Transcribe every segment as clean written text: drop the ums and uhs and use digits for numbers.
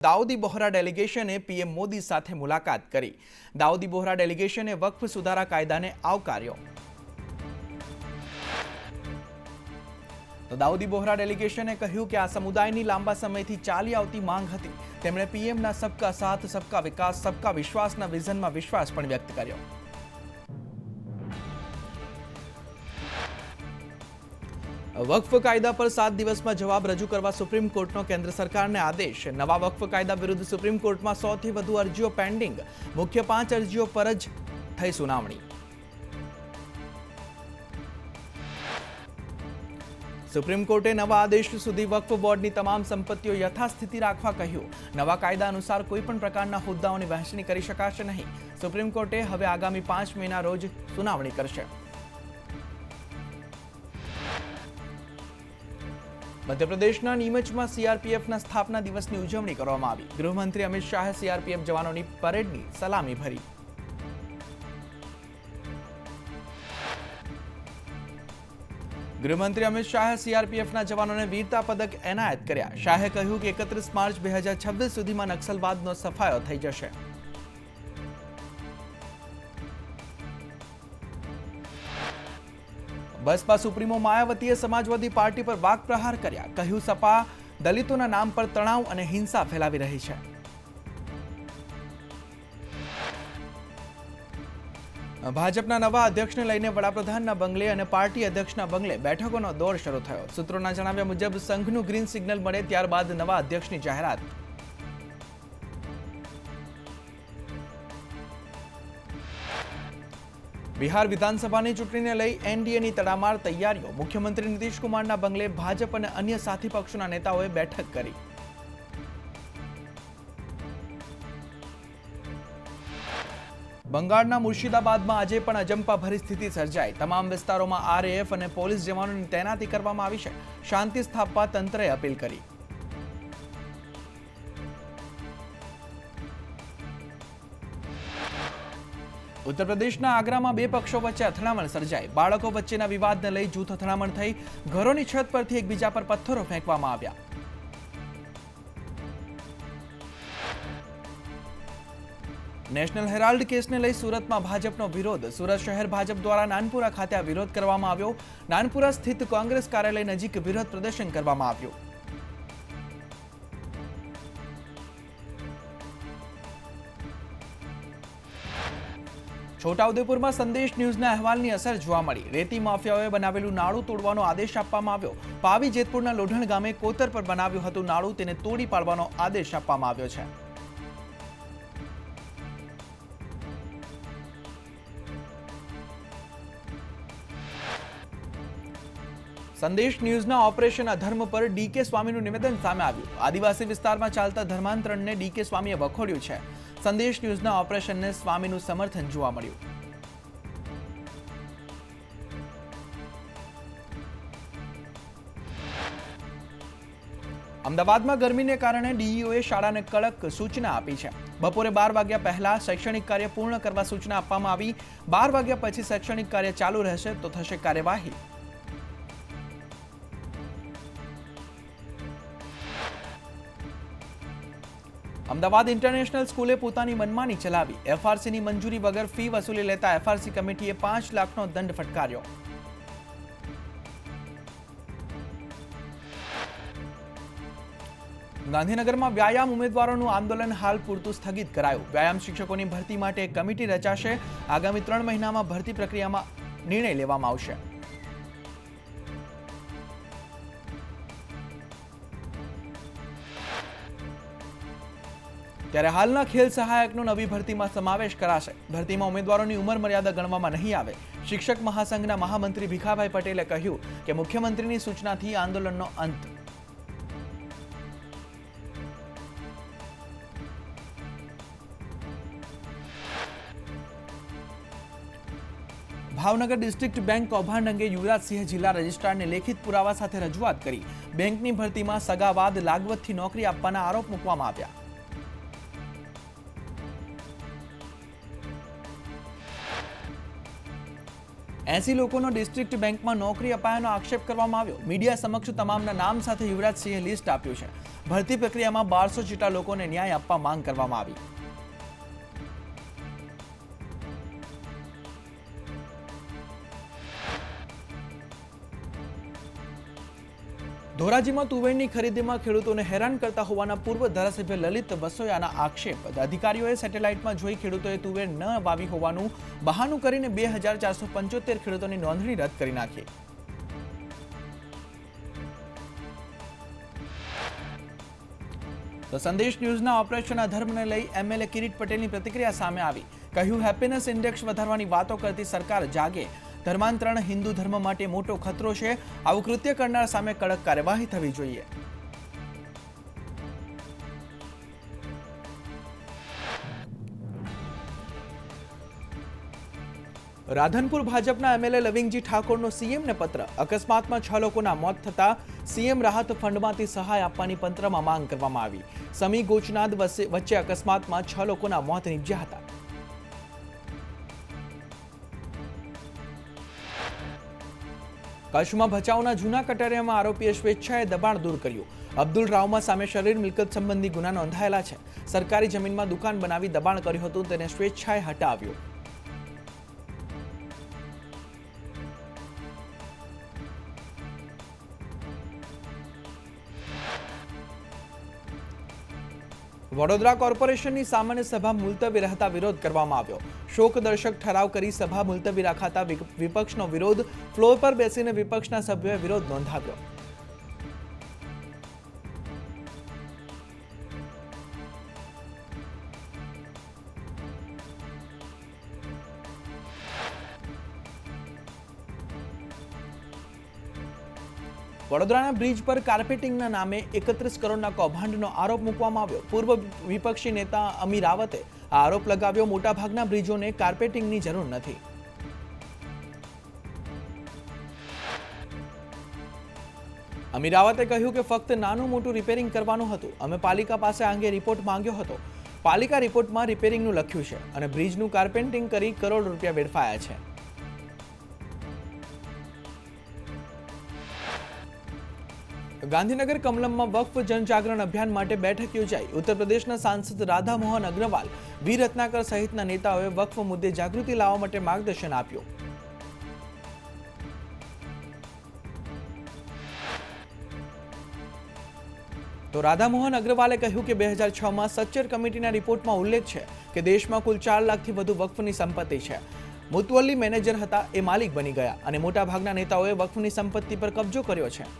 Dawoodi Bohra ડેલિગેશને PM Modi સાથે મુલાકાત કરી। દાઉદી બોહરા ડેલિગેશને વક્ફ સુધારા કાયદાને આવકાર્યો। તો દાઉદી બોહરા ડેલિગેશને કહ્યું કે આ સમુદાયની લાંબા સમયથી ચાલી આવતી માંગ હતી। તેમણે પીએમના સબકા સાથ સબકા વિકાસ સબકા વિશ્વાસના વિઝનમાં વિશ્વાસ પણ વ્યક્ત કર્યો। वक्फ कायदा पर 7 दिवस में जवाब रजू करवा सुप्रीम कोर्टनो केंद्र सरकार ने आदेश। नवा वक्फ कायदा विरुद्ध सुप्रीम कोर्ट में 100 थी वधु अरजीओ पेंडिंग। मुख्य 5 अरजीओ पर ज थई सुनावणी। सुप्रीम कोर्टे नवा आदेश सुधी वक्फ बोर्ड की तमाम संपत्तिओ यथास्थिति राखवा कह्यु। नवा कायदा अनुसार कोईपण प्रकारना होद्दाओनी वहेंचणी करी शकाशे नहीं। सुप्रीम कोर्टे हवे आगामी 5 मेना रोज सुनावणी करशे। मध्य प्रदेशना नीमच में सीआरपीएफना स्थापना दिवसनी उजवणी करवामां आवी। गृहमंत्री अमित शाहे सीआरपीएफ जवानोनी परेडनी सलामी भरी। गृहमंत्री अमित शाहे सीआरपीएफना जवानोने वीरता पदक एनायत कर्या। शाहे कह्युं कि 31 मार्च 2026 सुधीमां नक्सलवादनो सफायो थई जशे। बसपा सुप्रीमो मायावतीए समाजवादी पार्टी पर वाक प्रहार कर्या। कह्युं सपा दलितोना नाम पर तणाव अने हिंसा फैलावी रही छे। भाजपना नवा अध्यक्षने लईने वडाप्रधानना बंगले अने पार्टी अध्यक्षना बंगले बैठकोनो दौर शरू थयो। सूत्रोना जणाव्या मुजब संघનું ग्रीन सिग्नल મળે ત્યારબાદ નવા અધ્યક્ષની જાહેરાત। बिहार विधानसभा की चूंटणी ने लई एनडीए की तड़ामार तैयारीओ। मुख्यमंत्री नीतीश कुमार बंगले भाजप और अन्य साथी पक्षों नेताओं बैठक करी। बंगाळना मुर्शिदाबाद में आज पण अजंपा भरी स्थिति सर्जाई। तमाम विस्तारों में आरएएफ और पोलीस जवानों की तैनाती करवामां आवी छे। शांति स्थापवा तंत्रए अपील करी। उत्तर प्रदेशना आगरा में 2 पक्षों वच्चे અથડામણ सर्जाई। बाळको वच्चेना विवादने लई जूथ અથડામણ थई। घरोनी छत परथी एकबीजा पर पत्थरो फेंकवामां आव्या। नेशनल हेराल्ड केसने लई सूरतमां भाजपनो विरोध। सूरत शहर भाजप द्वारा नानपुरा खाते आ विरोध करवामां आव्यो। नानपुरा स्थित कांग्रेस कार्यालय नजीक विरोध प्रदर्शन करवामां आव्युं। छोटाउदेपुर में संदेश न्यूज़ना अहवालनी असर जोवा मळी। रेती माफियाओए बनावेलुं नाळुं तोड़वानो आदेश आपवामां આવ્યો। पावी जेतपुरना लोढण गामे कोतर पर बनाव्युं हतुं नाळुं, तेने तोड़ी पाडવાનો आदेश आपवामां આવ્યો છે। संदेश न्यूज़ना ऑपरेशन अधर्म पर डीके स्वामीનું निवेदन सामे આવ્યું। आदिवासी विस्तारमां चालता धर्मांतरणने डीके स्वामीए वखोड्યું છે। संदेश न्यूज़ना ऑपरेशनने स्वामीનું समर्थन जोवा मळ्યું। अमदावादमां गर्मीने कारणे डीईओए शाळाने कड़क सूचना आपी છે। बपोरे 12 वाग्या पहेला शैक्षणिक कार्य पूर्ण करवा सूचना आपवामां आवी। 12 वाग्या पछी शैक्षणिक कार्य चालू रहेशे तो थशे कार्यवाही। अमदावाद इंटरनेशनल स्कूले पोतानी मनमानी चलावी। एफआरसी की मंजूरी वगर फी वसूली लेता एफआरसी कमिटीए 5 लाखनो दंड फटकार्यो। गांधीनगर में व्यायाम उम्मीदवारों आंदोलन हाल पूरतुं स्थगित करायुं। व्यायाम शिक्षकों की भर्ती माटे एक कमिटी रचाशे। आगामी 3 महीना में भर्ती प्रक्रिया में निर्णय लेवामां आवशे। ત્યારે હાલના ખેલ સહાયકનો નવી ભરતીમાં સમાવેશ કરાશે। ભરતીમાં ઉમેદવારોની ઉંમર મર્યાદા ગણવામાં નહીં આવે। શિક્ષક મહાસંઘના મહામંત્રી ભીખાભાઈ પટેલે કહ્યું કે મુખ્યમંત્રીની સૂચનાથી આંદોલનનો અંત। ભાવનગર ડિસ્ટ્રિક્ટ બેંક કૌભાંડ અંગે યુવરાજસિંહ જિલ્લા રજિસ્ટ્રારને લેખિત પુરાવા સાથે રજૂઆત કરી। બેંકની ભરતીમાં સગાવાદ લાગવતથી નોકરી આપવાના આરોપ મૂકવામાં આવ્યા। 80 લોકોનો ડિસ્ટ્રિક્ટ બેંકમાં નોકરી અપાયાનો આક્ષેપ કરવામાં આવ્યો। મીડિયા સમક્ષ તમામના નામ સાથે યુવરાજસિંહે લિસ્ટ આપ્યું છે। ભરતી પ્રક્રિયામાં 1200 જેટલા લોકોને ન્યાય આપવા માંગ કરવામાં આવી। ધોરાજીમાં તુવેરની ખરીદીમાં ખેડૂતોને હેરાન કરતા હોવાના પૂર્વ ધારાસભ્ય લલિત વસોયાના આક્ષેપ। અધિકારીઓએ સેટેલાઇટમાં જોઈ ખેડૂતોએ તુવેર ન વાવી હોવાનું બહાનું કરીને 2475 ખેડૂતોની નોંધણી રદ કરી નાખી। તો સંદેશ ન્યૂઝના ઓપરેશન અધર્મને લઈ એમએલએ કિરીટ પટેલની પ્રતિક્રિયા સામે આવી। કહ્યું, હેપીનેસ ઇન્ડેક્સ વધારવાની વાતો કરતી સરકાર જાગે। ધર્માંતરણ હિન્દુ ધર્મ માટે મોટો ખતરો છે। આવું કૃત્ય કરનાર સામે કડક કાર્યવાહી થવી જોઈએ। રાધનપુર ભાજપના એમએલએ લવિંગજી ઠાકોરનો સીએમને પત્ર। અકસ્માતમાં 6 લોકોના મોત થતા સીએમ રાહત ફંડમાંથી સહાય આપવાની પત્રમાં માંગ કરવામાં આવી। સમી ગોચનાદ વચ્ચે અકસ્માતમાં 6 લોકોના મોત નીપજ્યા હતા। કચ્છમાં ભચાઉના જૂના કટારિયામાં આરોપીએ સ્વેચ્છાએ દબાણ દૂર કર્યું। અબ્દુલ રાવમા સામે શરીર મિલકત સંબંધી ગુના નોંધાયેલા છે। સરકારી જમીનમાં દુકાન બનાવી દબાણ કર્યું હતું, તેને સ્વેચ્છાએ હટાવ્યો। વડોદરા કોર્પોરેશનની સામાન્ય સભા મુલતવી રહેતા વિરોધ કરવામાં આવ્યો। શોકદર્શક ઠરાવ કરી સભા મુલતવી રખાતા વિપક્ષનો વિરોધ। ફ્લોર પર બેસીને વિપક્ષના સભ્યોએ વિરોધ નોંધાવ્યો। વડોદરાના બ્રિજ પર કાર્પેટિંગના નામે 31 કરોડના કૌભાંડનો આરોપ મૂકવામાં આવ્યો। પૂર્વ વિપક્ષી નેતા અમી રાવતે આ આરોપ લગાવ્યો। મોટાભાગના બ્રિજોને કાર્પેટિંગની જરૂર નથી। અમી રાવતે કહ્યું કે ફક્ત નાનું મોટું રિપેરિંગ કરવાનું હતું। અમે પાલિકા પાસે આ અંગે રિપોર્ટ માંગ્યો હતો। પાલિકા રિપોર્ટમાં રિપેરિંગનું લખ્યું છે અને બ્રિજનું કાર્પેટિંગ કરી કરોડ રૂપિયા વેડફાયા છે। ગાંધીનગર કમલમમાં વક્ફ જનજાગરણ અભિયાન માટે બેઠક યોજાઈ। ઉત્તર પ્રદેશના સાંસદ રાધા મોહન અગ્રવાલ, વીર રત્નાકર સહિતના નેતાઓએ વક્ફ મુદ્દે જાગૃતિ લાવવા માટે માર્ગદર્શન આપ્યું। તો રાધા મોહન અગ્રવાલે કહ્યું કે 2006માં સચ્ચર કમિટીના રિપોર્ટમાં ઉલ્લેખ છે કે દેશમાં કુલ 4 લાખથી વધુ વક્ફની સંપત્તિ છે। મુતવલ્લી મેનેજર હતા, એ માલિક બની ગયા અને મોટાભાગના નેતાઓએ વક્ફની સંપત્તિ પર કબજો કર્યો છે।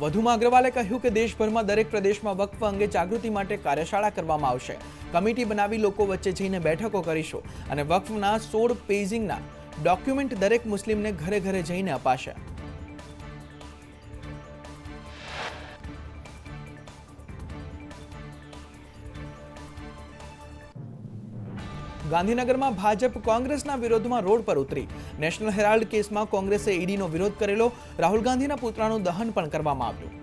વધુમાં અગ્રવાલે કહ્યું કે દેશભરમાં દરેક પ્રદેશમાં વક્ફ અંગે જાગૃતિ માટે કાર્યશાળા કરવામાં આવશે। કમિટી બનાવી લોકો વચ્ચે જઈને બેઠકો કરીશું અને વક્ફના 16 પેજિંગના ડોક્યુમેન્ટ દરેક મુસ્લિમને ઘરે ઘરે જઈને અપાશે। ગાંધીનગરમાં ભાજપ કોંગ્રેસના વિરોધમાં રોડ પર ઉતરી। નેશનલ હેરાલ્ડ કેસમાં કોંગ્રેસે ઈડીનો વિરોધ કરેલો। રાહુલ ગાંધીના પુતળાનું દહન પણ કરવામાં આવ્યું।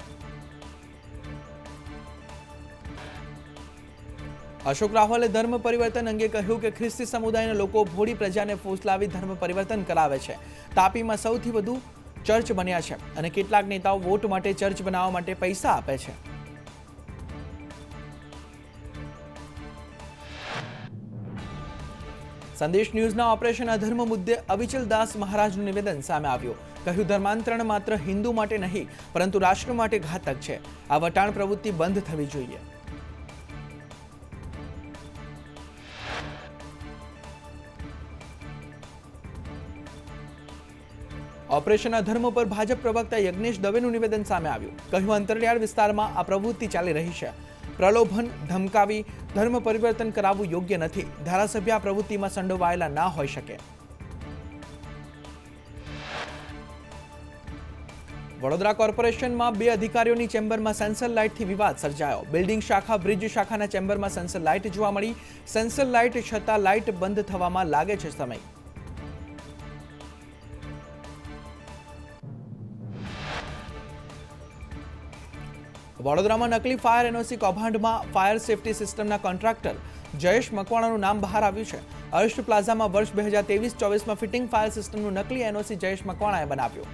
અશોક રાહુલે ધર્મ પરિવર્તન અંગે કહ્યું કે ખ્રિસ્તી સમુદાયના લોકો ભોળી પ્રજાને ફોસલાવી ધર્મ પરિવર્તન કરાવે છે। તાપીમાં સૌથી વધુ ચર્ચ બન્યા છે અને કેટલાક નેતાઓ વોટ માટે ચર્ચ બનાવવા માટે પૈસા આપે છે। સંદેશ ન્યૂઝના ઓપરેશન અધર્મ મુદ્દે અવિચલ દાસ મહારાજનું નિવેદન સામે આવ્યું। કહ્યું, ધર્માંતરણ માત્ર હિન્દુ માટે નહીં પરંતુ રાષ્ટ્ર માટે ઘાતક છે। આ વટાણ પ્રવૃત્તિ બંધ થવી જોઈએ। ઓપરેશન અધર્મ પર ભાજપ પ્રવક્તા યજ્ઞેશ દવેનું નિવેદન સામે આવ્યું। કહ્યું, અંતરિયાળ વિસ્તારમાં આ પ્રવૃત્તિ ચાલી રહી છે। પ્રલોભન, ધમકાવી ધર્મ પરિવર્તન કરાવવું યોગ્ય નથી। ધારાસભ્ય આ પ્રવૃત્તિમાં સંડોવાયેલા ના હોઈ શકે। વડોદરા કોર્પોરેશનમાં 2 અધિકારીઓની ચેમ્બરમાં સેન્સર લાઇટથી વિવાદ સર્જાયો। બિલ્ડિંગ શાખા બ્રિજ શાખાના ચેમ્બરમાં સેન્સર લાઇટ જોવા મળી। સેન્સર લાઇટ છતાં લાઇટ બંધ થવામાં લાગે છે સમય। વડોદરામાં નકલી ફાયર એનઓસી કૌભાંડમાં ફાયર સેફટી સિસ્ટમના કોન્ટ્રાક્ટર જયેશ મકવાણાનું નામ બહાર આવ્યું છે। અર્શ પ્લાઝામાં વર્ષ 2023-24માં ફિટિંગ ફાયર સિસ્ટમનું નકલી એનઓસી જયેશ મકવાણાએ બનાવ્યું.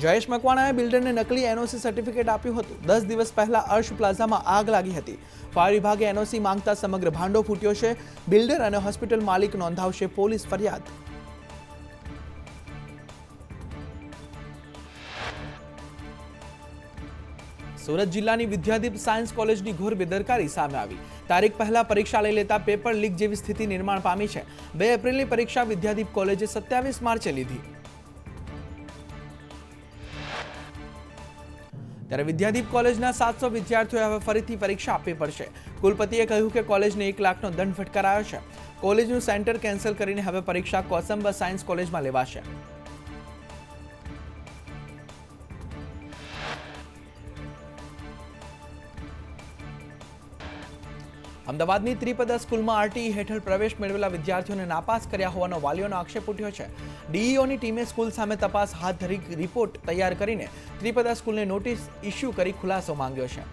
જયેશ મકવાણાએ બિલ્ડરને નકલી એનઓસી સર્ટિફિકેટ આપ્યું હતું. 10 દિવસ પહેલા અર્શ પ્લાઝામાં આગ લાગી હતી. ફાયર વિભાગે એનઓસી માંગતા સમગ્ર ભાંડો ફૂટ્યો છે. બિલ્ડર અને હોસ્પિટલ માલિક નોંધાવશે પોલીસ ફરિયાદ. સુરત જિલ્લાની વિદ્યાદીપ સાયન્સ કોલેજની ઘોર બેદરકારી સામે આવી. તારીખ પહેલા પરીક્ષા લઈ લેતા પેપર લીક જેવી સ્થિતિ નિર્માણ પામી છે. 2 એપ્રિલની પરીક્ષા વિદ્યાદીપ કોલેજે 27 માર્ચે લીધી. ત્યારે વિદ્યાદીપ કોલેજના 700 વિદ્યાર્થીઓએ હવે ફરીથી પરીક્ષા આપવી પડશે. કુલપતિએ કહ્યું કે કોલેજને 1 લાખનો દંડ ફટકારાયો છે. કોલેજનું સેન્ટર કેન્સલ કરીને હવે પરીક્ષા કોસંબા સાયન્સ કોલેજમાં લેવાશે. અમદાવાદની ત્રિપદા સ્કૂલમાં આરટીઈ હેઠળ પ્રવેશ મેળવેલા વિદ્યાર્થીઓને નાપાસ કર્યા હોવાનો વાલીઓનો આક્ષેપ ઉઠ્યો છે. ડીઈઓની ટીમે સ્કૂલ સામે તપાસ હાથ ધરી રિપોર્ટ તૈયાર કરીને ત્રિપદા સ્કૂલને નોટિસ ઇસ્યુ કરી ખુલાસો માંગ્યો છે.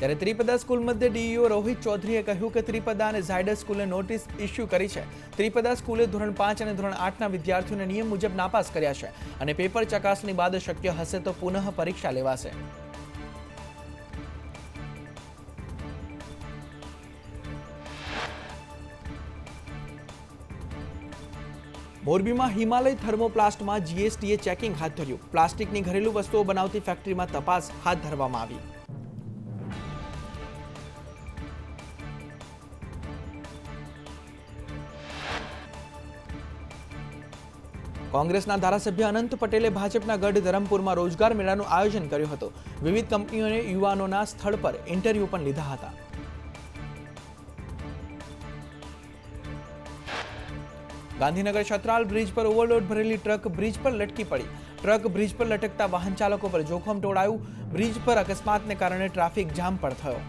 ત્યારે ત્રિપદા સ્કૂલ મધ્ય ડીઈઓ રોહિત ચૌધરીએ કહ્યું કે ત્રિપદા અને ઝાયડસ સ્કૂલે નોટિસ ઇસ્યુ કરી છે. ત્રિપદા સ્કૂલે ધોરણ 5 અને ધોરણ 8ના વિદ્યાર્થીઓને નિયમ મુજબ નાપાસ કર્યા છે અને પેપર ચકાસણી બાદ શક્ય હશે તો પુનઃ પરીક્ષા લેવાશે. મોરબીમાં હિમાલય થર્મોપ્લાસ્ટમાં જીએસટીએ ચેકિંગ હાથ ધર્યું. પ્લાસ્ટિકની ઘરેલું વસ્તુઓ બનાવતી ફેક્ટરીમાં તપાસ હાથ ધરવામાં આવી. કોંગ્રેસના ધારાસભ્ય અનંત પટેલે ભાજપના ગઢ ધરમપુરમાં રોજગાર મેળાનું આયોજન કર્યું હતું. વિવિધ કંપનીઓને યુવાનોના સ્થળ પર ઇન્ટરવ્યુ પણ લીધા હતા. ગાંધીનગર છત્રાલ બ્રિજ પર ઓવરલોડ ભરેલી ટ્રક બ્રિજ પર લટકી પડી. ટ્રક બ્રિજ પર લટકતા વાહન ચાલકો પર જોખમ ટોળાયું. બ્રિજ પર અકસ્માતને કારણે ટ્રાફિક જામ પણ થયો.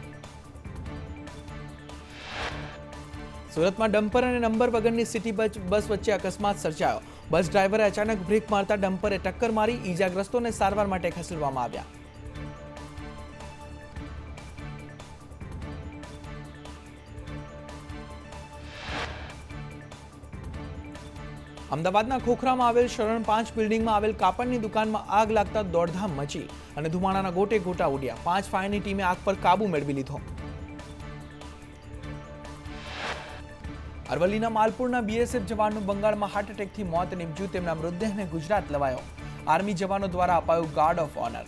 સુરતમાં ડમ્પર અને નંબર વગરની સિટી બસ વચ્ચે અકસ્માત સર્જાયો. બસ ડ્રાઈવરે અચાનક બ્રેક મારતા ડમ્પરે ટક્કર મારી. ઈજાગ્રસ્તોને સારવાર માટે ખસેડવામાં આવ્યા. અમદાવાદના ખોખરામાં આવેલ શરણ 5 બિલ્ડિંગમાં આવેલ કાપડની દુકાનમાં આગ લાગતા દોડધામ મચી અને ધુમાડાના ગોટે ગોટા ઉડ્યા. 5 ફાયરની ટીમે આગ પર કાબુ મેળવી લીધો. અરવલ્લીના માલપુરના બીએસએફ જવાનનું બંગાળમાં હાર્ટ એટેકથી મોત નીપજ્યું. તેમના મૃતદેહને ગુજરાત લવાયો. આર્મી જવાનો દ્વારા અપાયું ગાર્ડ ઓફ ઓનર.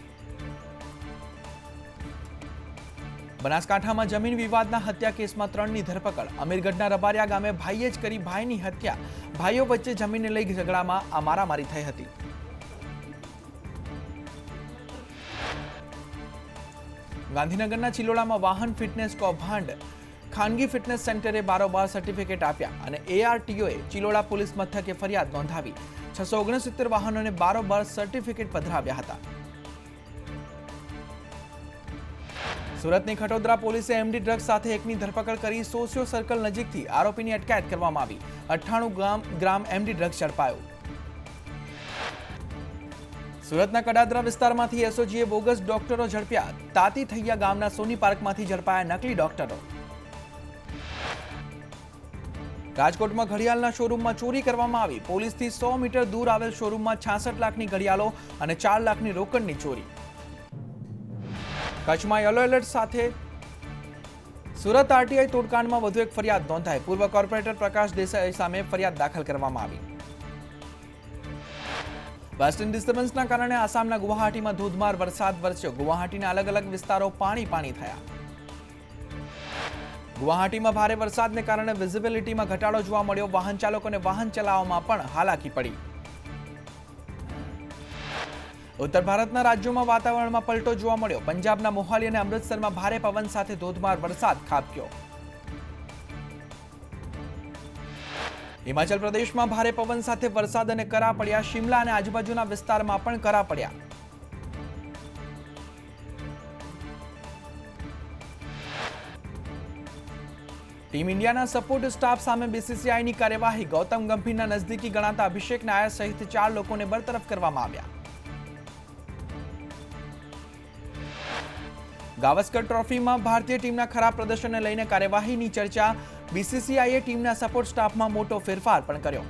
બનાસકાંઠામાં જમીન વિવાદના હત્યા કેસમાં 3ની ધરપકડ. અમીરગઢના રબારિયા ગામે ભાઈએ જ કરી ભાઈની હત્યા. ભાઈઓ વચ્ચે જમીનને લઈ ઝઘડામાં આ મારામારી થઈ હતી. ગાંધીનગરના ચિલોડામાં વાહન ફિટનેસ કૌભાંડ. ખાનગી ફિટનેસ સેન્ટરે બારોબાર સર્ટિફિકેટ આપ્યા અને એઆરટીઓએ ચિલોડા પોલીસ મથકે ફરિયાદ નોંધાવી. 669 વાહનોને બારોબાર સર્ટિફિકેટ પધરાવ્યા હતા. સુરતની ખટોદરા પોલીસે એમડી ડ્રગ્સ સાથે એકની ધરપકડ કરી. સોશિયો સર્કલ નજીકથી આરોપીની અટકાયત કરવામાં આવી. 98 ગ્રામ એમડી ડ્રગ્સ ઝડપાયો. સુરતના કડાદરા વિસ્તારમાંથી એસઓજીએ બોગસ ડોક્ટરો ઝડપ્યા. તાતી થૈયા ગામના સોની પાર્કમાંથી ઝડપાયા નકલી ડોક્ટરો. રાજકોટમાં ઘડિયાળના શોરૂમમાં ચોરી કરવામાં આવી. પોલીસથી 100 મીટર દૂર આવેલ શોરૂમમાં 66 લાખની ઘડિયાળો અને 4 લાખની રોકડની ચોરી. કચ્છમાં યલો એલર્ટ સાથે સુરત આરટીઆઈ તોડકાંડમાં વધુ એક ફરિયાદ નોંધાઈ. પૂર્વ કોર્પોરેટર પ્રકાશ દેસાઈ સામે ફરિયાદ દાખલ કરવામાં આવી. વેસ્ટર્ન ડિસ્ટર્બન્સના કારણે આસામના ગુવાહાટીમાં ધોધમાર વરસાદ વરસ્યો. ગુવાહાટીના અલગ અલગ વિસ્તારો પાણી થયા. ગુવાહાટીમાં ભારે વરસાદને કારણે વિઝિબિલિટીમાં ઘટાડો જોવા મળ્યો. વાહન ચાલકોને વાહન ચલાવવામાં પણ હાલાકી પડી. ઉત્તર ભારતના રાજ્યોમાં વાતાવરણમાં પલટો જોવા મળ્યો. પંજાબના મોહાલી અને અમૃતસરમાં ભારે પવન સાથે ધોધમાર વરસાદ ખાબક્યો. હિમાચલ પ્રદેશમાં ભારે પવન સાથે વરસાદ અને કરા પડ્યા. શિમલા અને આજુબાજુના વિસ્તારમાં પણ કરા પડ્યા. ટીમ ઇન્ડિયાના સપોર્ટ સ્ટાફ સામે બીસીસીઆઈની કાર્યવાહી. ગૌતમ ગંભીરના નજદીકી ગણાતા અભિષેક નાયર સહિત 4 લોકોને બરતરફ કરવામાં આવ્યા. ગાવસ્કર ટ્રોફીમાં ભારતીય ટીમના ખરાબ પ્રદર્શનને લઈને કાર્યવાહીની ચર્ચા. બીસીસીઆઈએ ટીમના સપોર્ટ સ્ટાફમાં મોટો ફેરફાર પણ કર્યો.